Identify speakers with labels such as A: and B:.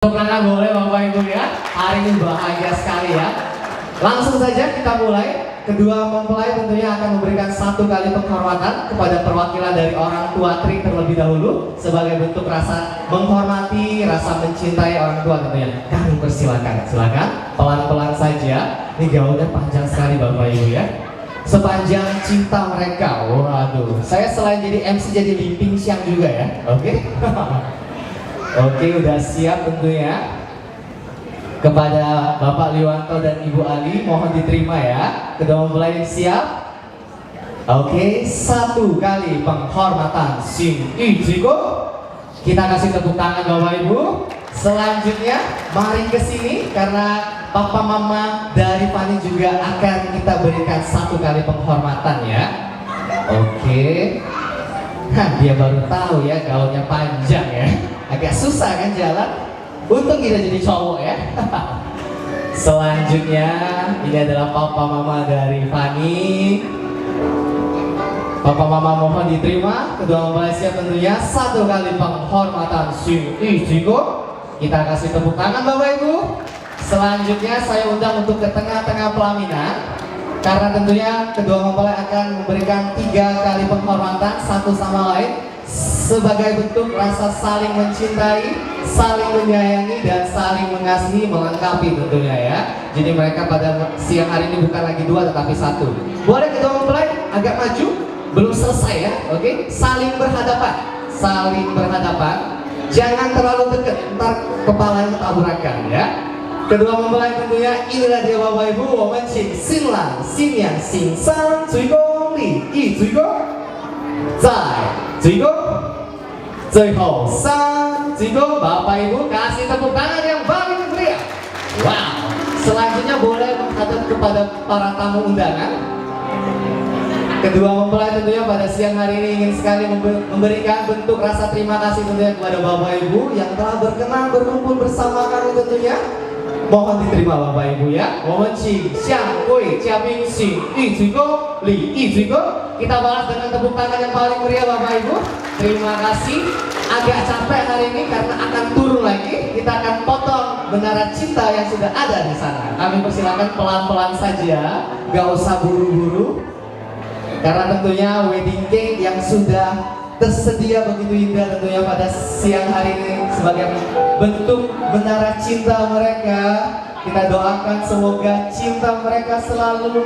A: Karena boleh Bapak Ibu ya, hari ini bahagia sekali ya. Langsung saja kita mulai. Kedua mempelai tentunya akan memberikan satu kali penghormatan kepada perwakilan dari orang tua Tri terlebih dahulu sebagai bentuk rasa menghormati, rasa mencintai orang tua tentunya. Kami persilakan, silakan pelan-pelan saja. Ini gaunnya panjang sekali Bapak Ibu ya. Sepanjang cinta mereka. Waduh, saya selain jadi MC jadi limping siang juga ya. Oke. Oke, udah siap tentunya. Kepada Bapak Liwanto dan Ibu Ali, mohon diterima ya. Kedua mempelai siap. Oke, satu kali penghormatan Sing Ichigo. Kita kasih tepuk tangan Bapak Ibu. Selanjutnya, mari ke sini karena Papa Mama dari Fani juga akan kita berikan satu kali penghormatan ya. Oke. Nah, dia baru tahu ya gaunnya panjang ya. Agak susah kan jalan. Untung kita jadi cowok ya. Selanjutnya ini adalah Papa Mama dari Fani. Papa Mama mohon diterima. Kedua mempelai siap tentunya satu kali penghormatan Sing Ichigo. Kita kasih tepuk tangan Bapak Ibu. Selanjutnya saya undang untuk ke tengah-tengah pelaminan. Karena tentunya kedua mempelai akan memberikan 3 kali penghormatan satu sama lain sebagai bentuk rasa saling mencintai, saling menyayangi, dan saling mengasihi, melengkapi tentunya ya. Jadi mereka pada siang hari ini bukan lagi 2 tetapi 1. Boleh kedua mempelai agak maju, belum selesai ya. Oke, saling berhadapan, saling berhadapan. Jangan terlalu dekat, ntar kepalanya tabrakan ya. Kedua mempelai tentunya inilah dia Bapak Ibu. Women Sing Sinlang Sinyang Sing Sang Cui Gong Li Yi Cui Gong Zai Cui Gong Zai Hou Sang Cui Gong. Bapak Ibu kasih tepuk tangan yang paling meriah. Wow. Selanjutnya boleh menghadap kepada para tamu undangan. Kedua mempelai tentunya pada siang hari ini ingin sekali memberikan bentuk rasa terima kasih tentunya kepada Bapak Ibu yang telah berkenan berkumpul bersama kami tentunya. Mohon diterima Bapak Ibu ya. Mohon Qing Xiang Gui Jia Bing Xing Yi Cui Gong Li Yi Cui Gong. Kita balas dengan tepuk tangan yang paling meriah Bapak Ibu. Terima kasih. Agak capek hari ini karena akan turun lagi. Kita akan potong menara cinta yang sudah ada di sana. Kami persilakan pelan-pelan saja, gak usah buru-buru. Karena tentunya wedding cake yang sudah tersedia begitu indah tentunya pada siang hari ini sebagai bentuk menara cinta mereka. Kita doakan semoga cinta mereka selalu